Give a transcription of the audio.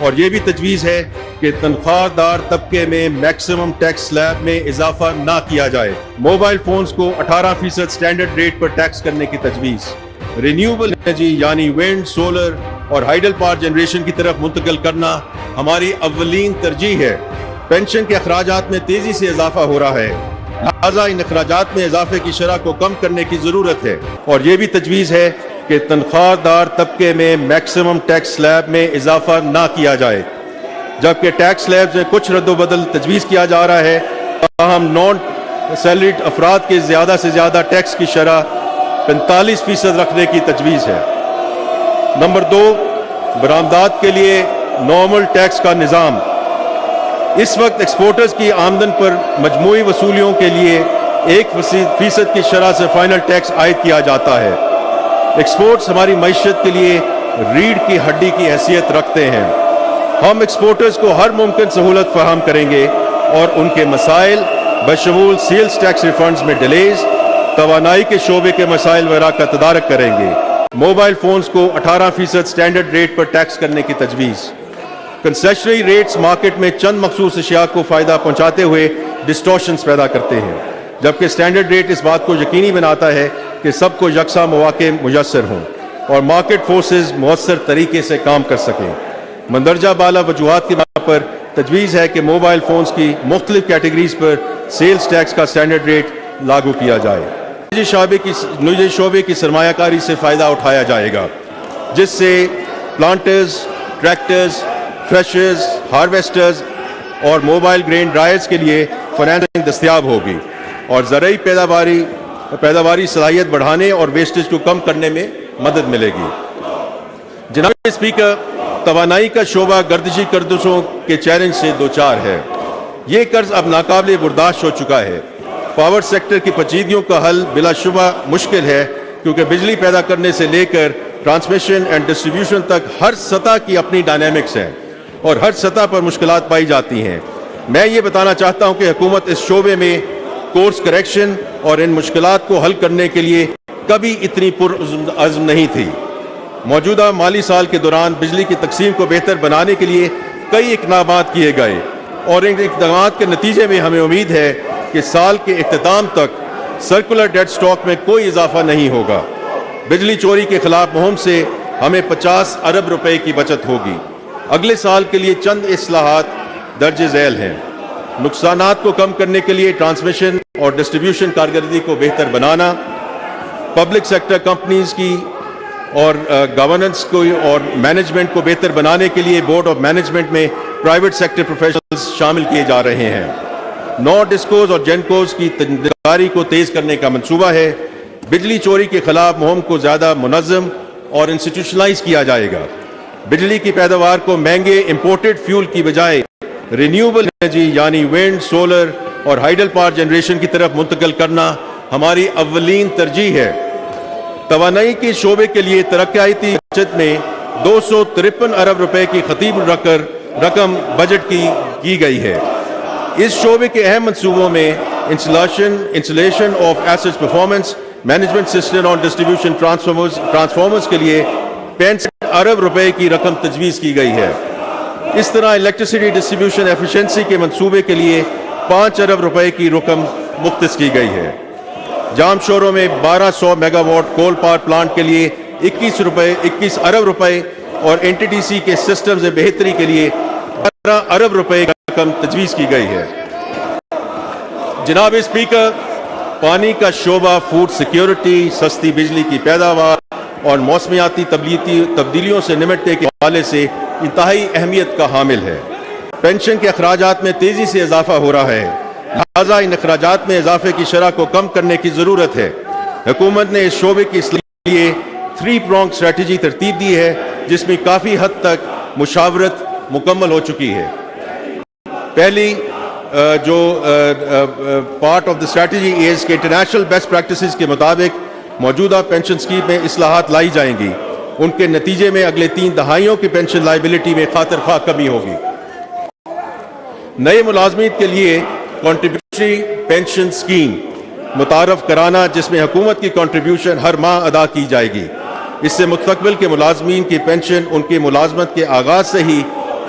اور یہ بھی تجویز ہے کہ تنخواہ دار طبقے میں میکسیمم ٹیکس سلیب میں اضافہ نہ کیا جائے۔ موبائل فونز کو 18% سٹینڈرڈ ریٹ پر ٹیکس کرنے کی تجویز۔ رینیوبل انرجی یعنی ونڈ، سولر اور ہائیڈل پاور جنریشن کی طرف منتقل کرنا ہماری اولین ترجیح ہے۔ پینشن کے اخراجات میں تیزی سے اضافہ ہو رہا ہے، لہٰذا ان اخراجات میں اضافے کی شرح کو کم کرنے کی ضرورت ہے، اور یہ بھی تجویز ہے کہ تنخواہ دار طبقے میں میکسیمم ٹیکس سلیب میں اضافہ نہ کیا جائے۔ جبکہ ٹیکس سلیبز میں کچھ رد و بدل تجویز کیا جا رہا ہے، تاہم نان سیلریڈ افراد کے زیادہ سے زیادہ ٹیکس کی شرح 45% رکھنے کی تجویز ہے۔ نمبر 2، برآمدات کے لیے نارمل ٹیکس کا نظام۔ اس وقت ایکسپورٹرز کی آمدن پر مجموعی وصولیوں کے لیے 1% کی شرح سے فائنل ٹیکس عائد کیا جاتا ہے۔ ایکسپورٹس ہماری معیشت کے لیے ریڑھ کی ہڈی کی حیثیت رکھتے ہیں۔ ہم ایکسپورٹرز کو ہر ممکن سہولت فراہم کریں گے اور ان کے مسائل بشمول سیلز ٹیکس ریفنڈز میں ڈیلیز، توانائی کے شعبے کے مسائل وغیرہ کا تدارک کریں گے۔ موبائل فونز کو 18% سٹینڈرڈ ریٹ پر ٹیکس کرنے کی تجویز۔ کنسیشنری ریٹس مارکیٹ میں چند مخصوص اشیاء کو فائدہ پہنچاتے ہوئے ڈسٹورشنز پیدا کرتے ہیں، جبکہ سٹینڈرڈ ریٹ اس بات کو یقینی بناتا ہے کہ سب کو یکساں مواقع میسر ہوں اور مارکیٹ فورسز مؤثر طریقے سے کام کر سکیں۔ مندرجہ بالا وجوہات کی بنا پر تجویز ہے کہ موبائل فونز کی مختلف کیٹیگریز پر سیلز ٹیکس کا سٹینڈرڈ ریٹ لاگو کیا جائے۔ نجی شعبے کی سرمایہ کاری سے فائدہ اٹھایا جائے گا، جس سے پلانٹرز، ٹریکٹرز، تھریشرز، ہارویسٹرز اور موبائل گرین ڈرائرز کے لیے فنانسنگ دستیاب ہوگی اور زرعی پیداواری صلاحیت بڑھانے اور ویسٹیج کو کم کرنے میں مدد ملے گی۔ جناب اسپیکر، توانائی کا شعبہ گردشی قرضوں کے چیلنج سے دوچار ہے۔ یہ قرض اب ناقابل برداشت ہو چکا ہے۔ پاور سیکٹر کی پیچیدگیوں کا حل بلا شبہ مشکل ہے، کیونکہ بجلی پیدا کرنے سے لے کر ٹرانسمیشن اینڈ ڈسٹریبیوشن تک ہر سطح کی اپنی ڈائنامکس ہے اور ہر سطح پر مشکلات پائی جاتی ہیں۔ میں یہ بتانا چاہتا ہوں کہ حکومت اس شعبے میں کورس کریکشن اور ان مشکلات کو حل کرنے کے لیے کبھی اتنی پرعزم نہیں تھی۔ موجودہ مالی سال کے دوران بجلی کی تقسیم کو بہتر بنانے کے لیے کئی اقدامات کیے گئے اور ان اقدامات کے نتیجے میں ہمیں امید ہے کہ سال کے اختتام تک سرکولر ڈیٹ سٹاک میں کوئی اضافہ نہیں ہوگا۔ بجلی چوری کے خلاف مہم سے ہمیں 50 ارب روپے کی بچت ہوگی۔ اگلے سال کے لیے چند اصلاحات درج ذیل ہیں۔ نقصانات کو کم کرنے کے لیے ٹرانسمیشن اور ڈسٹریبیوشن کارکردگی کو بہتر بنانا، پبلک سیکٹر کمپنیز کی اور گورننس کو اور مینجمنٹ کو بہتر بنانے کے لیے بورڈ آف مینجمنٹ میں پرائیویٹ سیکٹر پروفیشنلز شامل کیے جا رہے ہیں۔ نو ڈسکوز اور جینکوز کی تنظیمداری کو تیز کرنے کا منصوبہ ہے۔ بجلی چوری کے خلاف مہم کو زیادہ منظم اور انسٹیٹیوشنلائز کیا جائے گا۔ بجلی کی پیداوار کو مہنگے امپورٹڈ فیول کی بجائے رینیوبل انرجی یعنی ونڈ، سولر اور ہائیڈل پاور جنریشن کی طرف منتقل کرنا ہماری اولین ترجیح ہے۔ توانائی کے شعبے کے لیے ترقیاتی بجٹ میں 253 ارب روپے کی خطیب رقم بجٹ کی گئی ہے۔ اس شعبے کے اہم منصوبوں میں installation of asset performance management system اور ڈسٹریبیوشن ٹرانسفارمرز کے لیے 65 ارب روپے کی رقم تجویز کی گئی ہے۔ اس طرح الیکٹریسٹی ڈسٹریبیوشن ایفیشنسی کے منصوبے کے لیے 5 ارب روپے کی رقم مختص کی گئی ہے۔ جام شوروں میں 1200 megawatt coal power plant کے لیے 21 ارب روپے اور این ٹی ڈی سی کے سسٹمز بہتری کے لیے 12 ارب روپے کی رقم تجویز کی گئی ہے۔ جناب اسپیکر، پانی کا شعبہ فوڈ سیکیورٹی، سستی بجلی کی پیداوار اور موسمیاتی تبدیلیوں سے نمٹنے کے حوالے سے انتہائی اہمیت کا حامل ہے۔ پینشن کے اخراجات میں تیزی سے اضافہ ہو رہا ہے، لہٰذا ان اخراجات میں اضافے کی شرح کو کم کرنے کی ضرورت ہے۔ حکومت نے اس شعبے کی اصلاح کے لیے 3 پرونگ اسٹریٹجی ترتیب دی ہے، جس میں کافی حد تک مشاورت مکمل ہو چکی ہے۔ پہلی جو part of the strategy is کہ انٹرنیشنل بیسٹ پریکٹسز کے مطابق موجودہ پینشن اسکیم میں اصلاحات لائی جائیں گی۔ ان کے نتیجے میں اگلے 3 دہائیوں کی پینشن لائبلٹی میں خاطر خواہ کمی ہوگی۔ نئے ملازمین کے لیے کنٹریبیوٹری پینشن اسکیم متعارف کرانا، جس میں حکومت کی کنٹریبیوشن ہر ماہ ادا کی جائے گی۔ اس سے مستقبل کے ملازمین کی پینشن ان کی ملازمت کے آغاز سے ہی